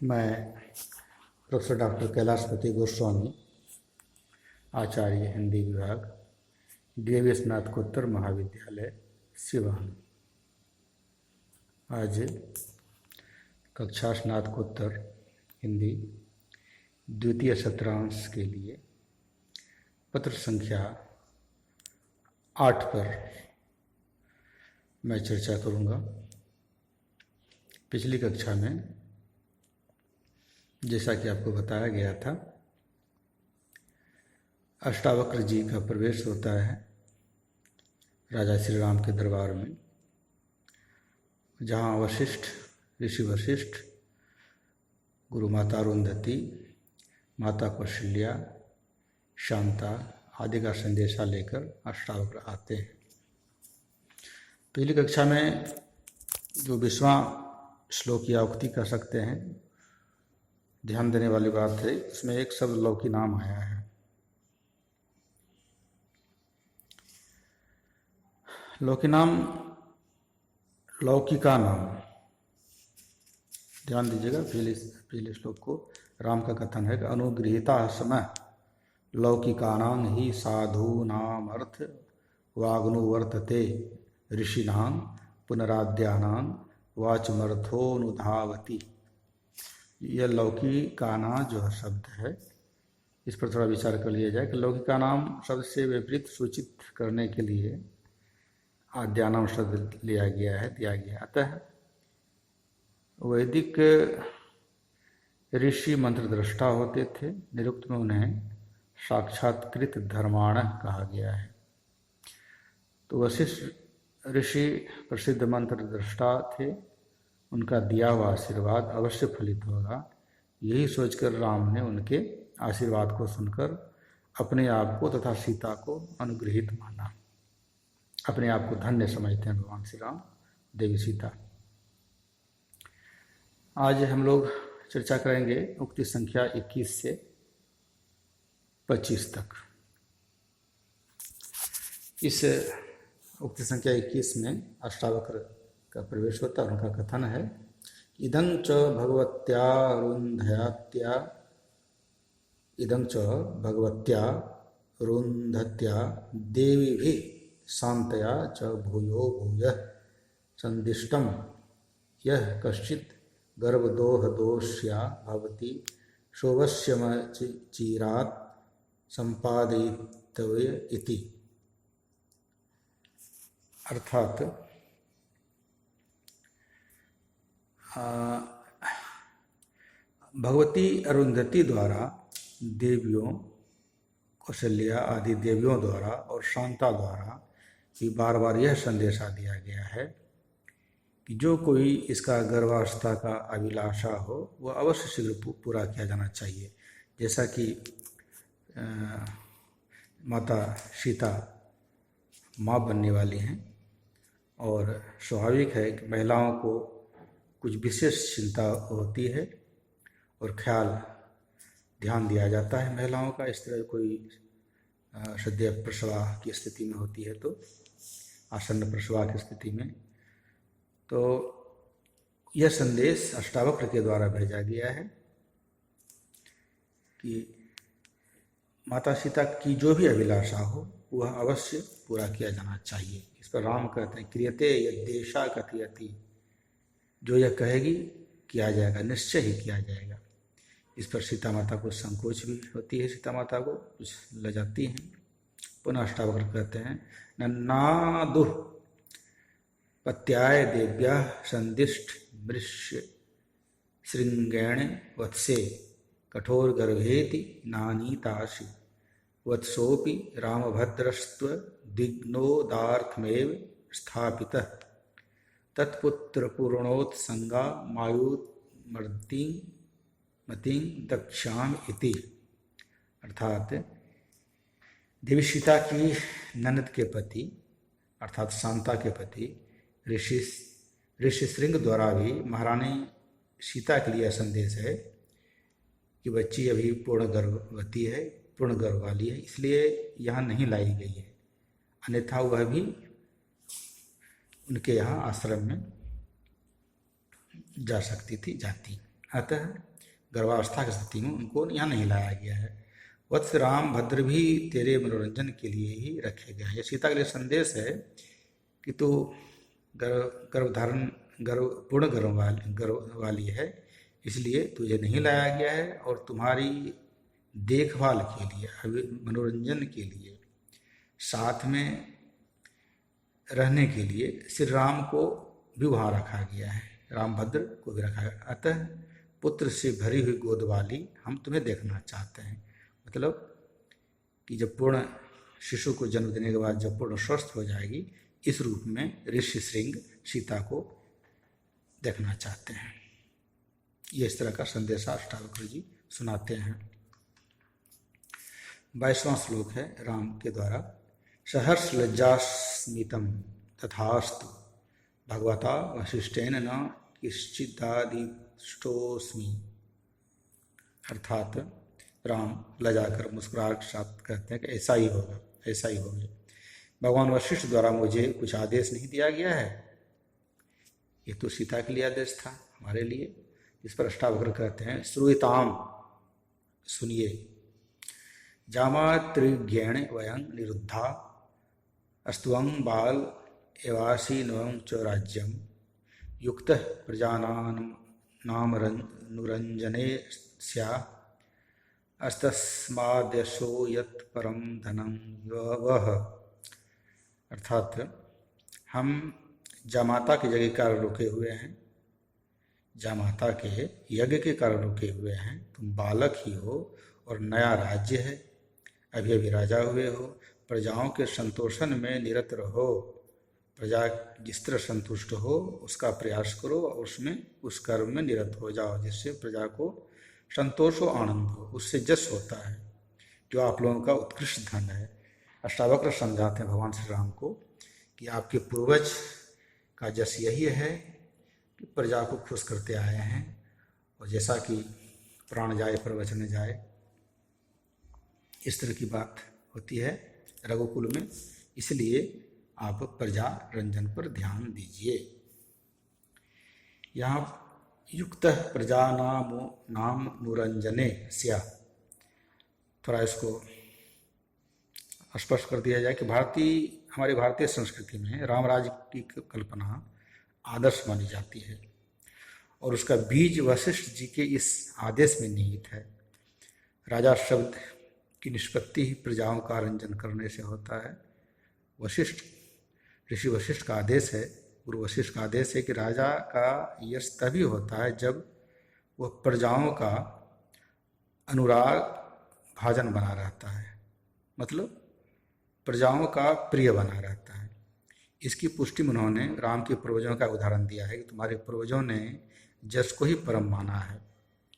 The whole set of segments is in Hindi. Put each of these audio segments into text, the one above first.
मैं प्रोफेसर डॉक्टर कैलाशपति गोस्वामी, आचार्य हिंदी विभाग, डीएवी स्नातकोत्तर महाविद्यालय सिवान। आज कक्षा स्नातकोत्तर हिंदी द्वितीय सत्रांश के लिए पत्र संख्या 8 पर मैं चर्चा करूँगा। पिछली कक्षा में जैसा कि आपको बताया गया था, अष्टावक्र जी का प्रवेश होता है राजा श्री राम के दरबार में, जहाँ वशिष्ठ, ऋषि वशिष्ठ, गुरु माता अरुंधति, माता कौशल्या, शांता आदि का संदेशा लेकर अष्टावक्र आते हैं। पिछली कक्षा में जो 20वां श्लोक या उक्ति कह सकते हैं, ध्यान देने वाली बात है, इसमें एक शब्द लौकी नाम आया है। लौकी नाम, लौकी का नाम, ध्यान दीजिएगा। पहले श्लोक को राम का कथन है कि अनुगृहीता समय लौकिकानां ही साधूनाम अर्थ वाग्नुवर्तते ऋषिणां पुनराद्यानां वाचमर्थोनुधावति। यह लौकी का नाम जो शब्द है, इस पर थोड़ा विचार कर लिया जाए कि लौकी का नाम शब्द से विपरीत सूचित करने के लिए आद्यानाम शब्द लिया गया है, दिया गया। अतः वैदिक ऋषि मंत्र दृष्टा होते थे। निरुक्त में उन्हें साक्षात्कृत धर्माण कहा गया है। तो वशिष्ठ ऋषि प्रसिद्ध मंत्र दृष्टा थे, उनका दिया हुआ आशीर्वाद अवश्य फलित होगा। यही सोचकर राम ने उनके आशीर्वाद को सुनकर अपने आप को तथा सीता को अनुग्रहित माना। अपने आप को धन्य समझते हैं भगवान श्री राम, देवी सीता। आज हम लोग चर्चा करेंगे उक्ति संख्या 21 से 25 तक। इस उक्ति संख्या 21 में अष्टावक्र का प्रवेश होता है। उनका कथन है, इदं च भगवत्या रुन्धत्या देवीभिः शान्तया च भूयो भूयः संदिष्टं यः कश्चित् गर्भदोहदोष्या भवति शोभस्यमचिरात् सम्पादयितव्य इति। अर्थात भगवती अरुंधति द्वारा देवियों, कौशल्या आदि देवियों द्वारा और शांता द्वारा भी बार बार यह संदेशा दिया गया है कि जो कोई इसका गर्भावस्था का अभिलाषा हो वह अवश्य शीघ्र पूरा किया जाना चाहिए। जैसा कि माता सीता माँ बनने वाली हैं और स्वाभाविक है कि महिलाओं को कुछ विशेष चिंता होती है और ख्याल, ध्यान दिया जाता है महिलाओं का। इस तरह कोई सद्य प्रसवा की स्थिति में होती है, तो आसन्न प्रसवा की स्थिति में, तो यह संदेश अष्टावक्र के द्वारा भेजा गया है कि माता सीता की जो भी अभिलाषा हो वह अवश्य पूरा किया जाना चाहिए। इस पर राम कहते हैं, क्रियते यद्देशा कथयति, जो यह कहेगी किया जाएगा, निश्चय ही किया जाएगा। इस पर सीता माता को संकोच भी होती है, सीता माता को कुछ लजाती हैं। पुनः अष्टावक्र कहते हैं, नन्नादुः पत्याय देव्या संदिष्ट मृष्य श्रृंगेण वत्से कठोर गर्भेति नानीताशि वत्सोपि रामभद्रस्त्व दिग्नोदार्थमेव स्थापितः तत्पुत्र पूर्णोत्संगा मायुमर्तिं मतिं दक्षाम इति। अर्थात देवी सीता की ननद के पति अर्थात शांता के पति ऋषि श्रृंग द्वारा भी महारानी सीता के लिए संदेश है कि बच्ची अभी पूर्ण गर्भवती है, पूर्ण गर्भ वाली है, इसलिए यहाँ नहीं लाई गई है, अन्यथा वह भी उनके यहाँ आश्रम में जा सकती थी, जाती। अतः गर्भावस्था की स्थिति में उनको यहाँ नहीं लाया गया है। वत्स राम भद्र भी तेरे मनोरंजन के लिए ही रखे गए हैं। ये सीता के लिए संदेश है कि तू गर्भधारण पूर्ण गर्भ वाली है, इसलिए तुझे नहीं लाया गया है, और तुम्हारी देखभाल के लिए, मनोरंजन के लिए, साथ में रहने के लिए श्री राम को भी वहाँ रखा गया है, रामभद्र को भी रखा गया। अतः पुत्र से भरी हुई गोद वाली हम तुम्हें देखना चाहते हैं। मतलब कि जब पूर्ण शिशु को जन्म देने के बाद जब पूर्ण स्वस्थ हो जाएगी, इस रूप में ऋषि श्रृंग सीता को देखना चाहते हैं। ये इस तरह का संदेश अष्टावक्र जी सुनाते हैं। 22वां श्लोक है राम के द्वारा। सहर्ष लज्जास्मितं तथास्तु भगवता वशिष्ठेन न किश्चिदादिष्टोस्मि। अर्थात राम लजाकर मुस्कुराहट के साथ कहते हैं कि ऐसा ही होगा, ऐसा ही होगा। भगवान वशिष्ठ द्वारा मुझे कुछ आदेश नहीं दिया गया है, ये तो सीता के लिए आदेश था, हमारे लिए। इस पर अष्टावक्र कहते हैं श्रूयताम, सुनिए। जामातृज्ञेण वयं निरुद्धा अस्तुवं बाल एवासीनवं च राज्यं युक्तः प्रजानानुरञ्जने स्या अस्तस्माद्यशो यत् परं धनं वह। अर्थात हम जामाता के यज्ञ के कारण रुके हुए हैं, जामाता के यज्ञ के कारण रुके हुए हैं। तुम बालक ही हो और नया राज्य है, अभी अभी राजा हुए हो, प्रजाओं के संतोषण में निरत रहो। प्रजा जिस तरह संतुष्ट हो उसका प्रयास करो और उसमें उस कर्म में निरत हो जाओ जिससे प्रजा को संतोष हो, आनंद हो, उससे जस होता है, जो आप लोगों का उत्कृष्ट धन है। अष्टावक्र समझाते हैं भगवान श्री राम को कि आपके पूर्वज का जस यही है कि प्रजा को खुश करते आए हैं, और जैसा कि प्राण जाए पर वचन जाए, इस तरह की बात होती है रघुकुल में। इसलिए आप प्रजा रंजन पर ध्यान दीजिए। यहाँ युक्त प्रजा नाम नुरंजने स्या, थोड़ा इसको स्पष्ट कर दिया जाए कि हमारी भारतीय संस्कृति में राम राज्य की कल्पना आदर्श मानी जाती है, और उसका बीज वशिष्ठ जी के इस आदेश में निहित है। राजा शब्द की निष्पत्ति ही प्रजाओं का रंजन करने से होता है। ऋषि वशिष्ठ का आदेश है, गुरु वशिष्ठ का आदेश है कि राजा का यश तभी होता है जब वह प्रजाओं का अनुराग भाजन बना रहता है, मतलब प्रजाओं का प्रिय बना रहता है। इसकी पुष्टि में उन्होंने राम के पूर्वजों का उदाहरण दिया है कि तुम्हारे पूर्वजों ने जस को ही परम माना है।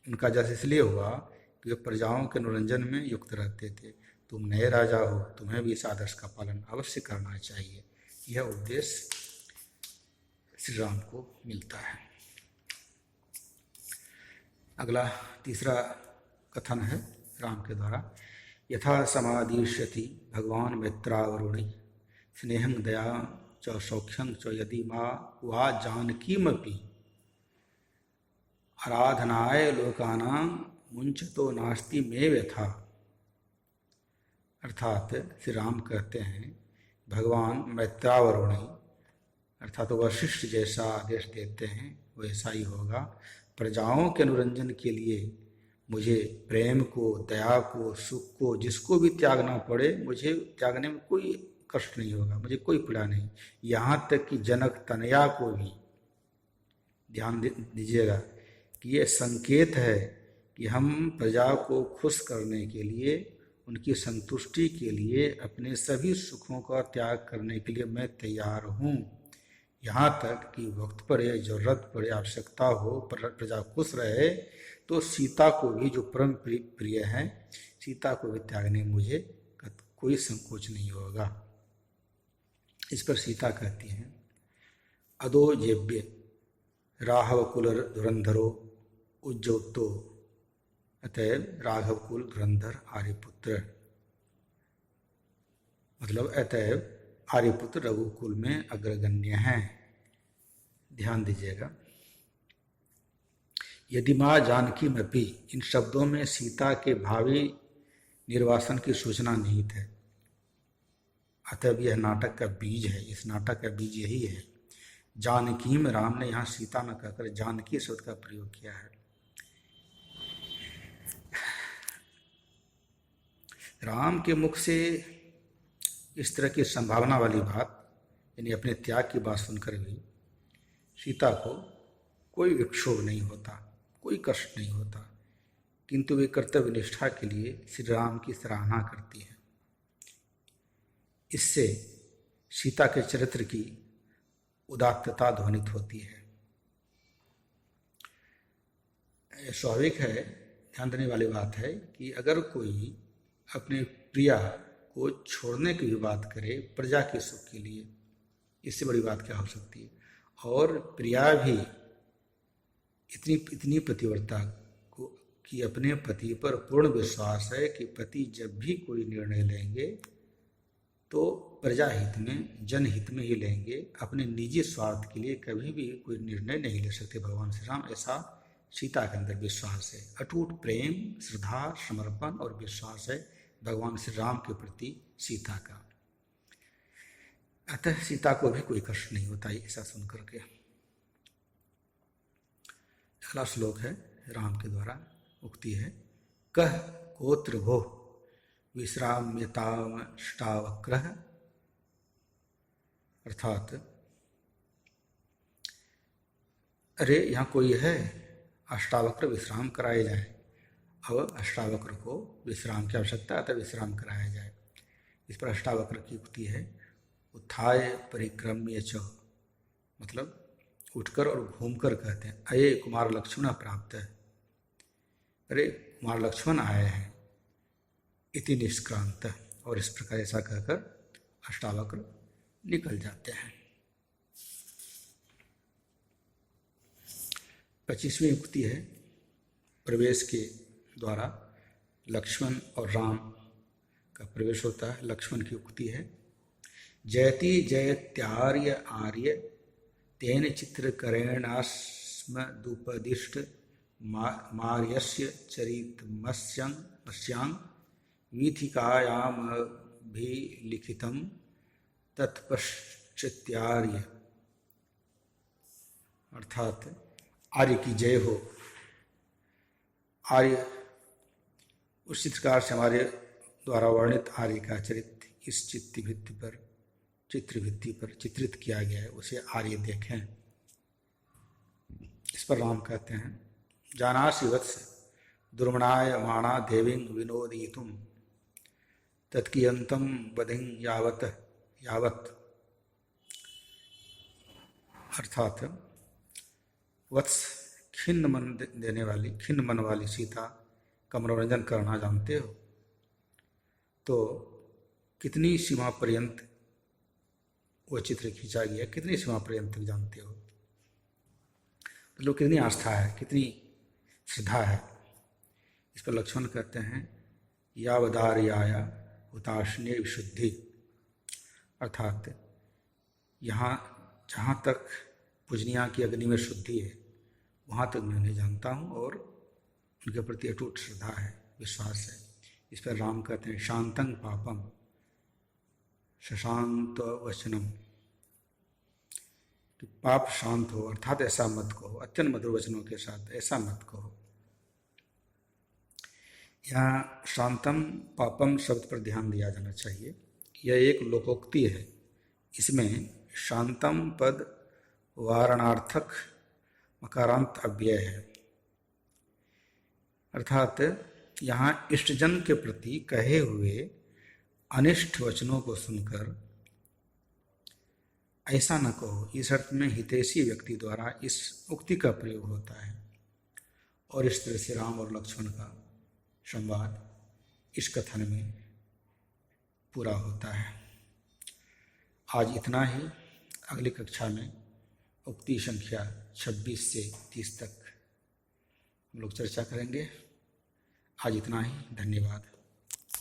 उनका जस इसलिए हुआ कि वे प्रजाओं के मनोरंजन में युक्त रहते थे। तुम नए राजा हो, तुम्हें भी इस आदर्श का पालन अवश्य करना चाहिए। यह उपदेश श्री राम को मिलता है। अगला तीसरा कथन है राम के द्वारा। यथा समादिष्यति भगवान मैत्रावरुणि स्नेहं दया च सौख्यं च यदि माँ वा जानकीमपि आराधनाय लोकानां मुंचतो नास्ति मे व्यथा। अर्थात श्री राम कहते हैं भगवान मैत्रावरुणि अर्थात वशिष्ठ जैसा आदेश देते हैं वैसा ही होगा। प्रजाओं के अनुरंजन के लिए मुझे प्रेम को, दया को, सुख को, जिसको भी त्यागना पड़े मुझे त्यागने में कोई कष्ट नहीं होगा, मुझे कोई पीड़ा नहीं। यहाँ तक कि जनक तनया को भी, ध्यान दीजिएगा कि ये संकेत है कि हम प्रजा को खुश करने के लिए, उनकी संतुष्टि के लिए, अपने सभी सुखों का त्याग करने के लिए मैं तैयार हूँ। यहाँ तक कि वक्त पड़े, जरूरत पड़े, आवश्यकता हो, प्रजा खुश रहे तो सीता को भी, जो परम प्रिय है, सीता को भी त्यागने में मुझे कोई संकोच नहीं होगा। इस पर सीता कहती हैं अदो जेव्य राघव कुल धुरंधरो उज्जवतो, अतएव राघव कुल धुरंधर आर्यपुत्र, मतलब अतएव आर्यपुत्र रघुकुल में अग्रगण्य हैं। ध्यान दीजिएगा यदि माँ जानकी मपी, इन शब्दों में सीता के भावी निर्वासन की सूचना निहित है। अतः यह नाटक का बीज है, इस नाटक का बीज यही है। जानकी में राम ने यहाँ सीता न कहकर जानकी शब्द का प्रयोग किया है। राम के मुख से इस तरह की संभावना वाली बात, यानी अपने त्याग की बात सुनकर भी सीता को कोई विक्षोभ नहीं होता, कोई कष्ट नहीं होता, किंतु वे कर्तव्य निष्ठा के लिए श्री राम की सराहना करती है। इससे सीता के चरित्र की उदात्तता ध्वनित होती है। स्वाभाविक है, ध्यान देने वाली बात है कि अगर कोई अपने प्रिया को छोड़ने की भी बात करे प्रजा के सुख के लिए, इससे बड़ी बात क्या हो सकती है। और प्रिया भी इतनी पतिव्रता को कि अपने पति पर पूर्ण विश्वास है कि पति जब भी कोई निर्णय लेंगे तो प्रजा हित में, जनहित में ही लेंगे, अपने निजी स्वार्थ के लिए कभी भी कोई निर्णय नहीं ले सकते भगवान श्री राम। ऐसा सीता के अंदर विश्वास है, अटूट प्रेम, श्रद्धा, समर्पण और विश्वास है भगवान श्री राम के प्रति सीता का। अतः सीता को भी कोई कष्ट नहीं होता ऐसा सुन करके। अगला श्लोक है राम के द्वारा उक्ति है, कह कोत्र भो विश्राम्यतामष्टावक्रः, अर्थात अरे यहाँ कोई है, अष्टावक्र विश्राम कराया जाए। अब अष्टावक्र को विश्राम की आवश्यकता, अतः विश्राम कराया जाए। इस पर अष्टावक्र की उक्ति है, उत्थाय परिक्रम्य च, मतलब उठकर और घूमकर कहते हैं, अये कुमार लक्ष्मण प्राप्त है, अरे कुमार लक्ष्मण आए हैं, इति निष्क्रांत, और इस प्रकार ऐसा कहकर अष्टावक्र निकल जाते हैं। 25वीं उक्ति है, प्रवेश के द्वारा लक्ष्मण और राम का प्रवेश होता है। लक्ष्मण की उक्ति है, जयति जयत्यार्य आर्य तेन चित्रकरेणास्मदुपदिष्ट मार्यस्य चरितमस्यांग वीथिकायामभिलिखितं तत्पश्चात्यार्य, अर्थात आर्य की जय हो। आर्य उस चित्रकार से हमारे द्वारा वर्णित आर्य का चरित्र इस चित्रभित्ति पर चित्रित किया गया है, उसे आर्य देखें। इस पर राम कहते हैं, जानासि वत्स दुर्मणाय माणा देवीं विनोदयितुं तत्कियन्तं वधिं यावत्, अर्थात वत्स खिन्न मन वाली सीता का मनोरंजन करना जानते हो तो कितनी सीमा पर्यंत वो चित्र खींचा गया, कितनी सीमा पर्यंत जानते हो, मतलब कितनी आस्था है, कितनी श्रद्धा है। इस पर लक्ष्मण कहते हैं, यावदार्याया हुताशने विशुद्धि, अर्थात यहाँ जहाँ तक पूजनिया की अग्नि में शुद्धि है वहाँ तक मैं उन्हें जानता हूँ और उनके प्रति अटूट श्रद्धा है, विश्वास है। इस पर राम कहते हैं, शांतं पापम शशांत वचनम, कि पाप शांत हो, अर्थात ऐसा मत कहो, अत्यंत मधुर वचनों के साथ ऐसा मत कहो। यहाँ शांतम पापम शब्द पर ध्यान दिया जाना चाहिए। यह एक लोकोक्ति है, इसमें शांतम पद वारणार्थक मकारांत अव्यय है, अर्थात यहाँ इष्टजन के प्रति कहे हुए अनिष्ट वचनों को सुनकर ऐसा न कहो, इस अर्थ में हितैषी व्यक्ति द्वारा इस उक्ति का प्रयोग होता है। और इस तरह से राम और लक्ष्मण का संवाद इस कथन में पूरा होता है। आज इतना ही। अगली कक्षा में उक्ति संख्या 26 से 30 तक हम लोग चर्चा करेंगे। आज इतना ही, धन्यवाद।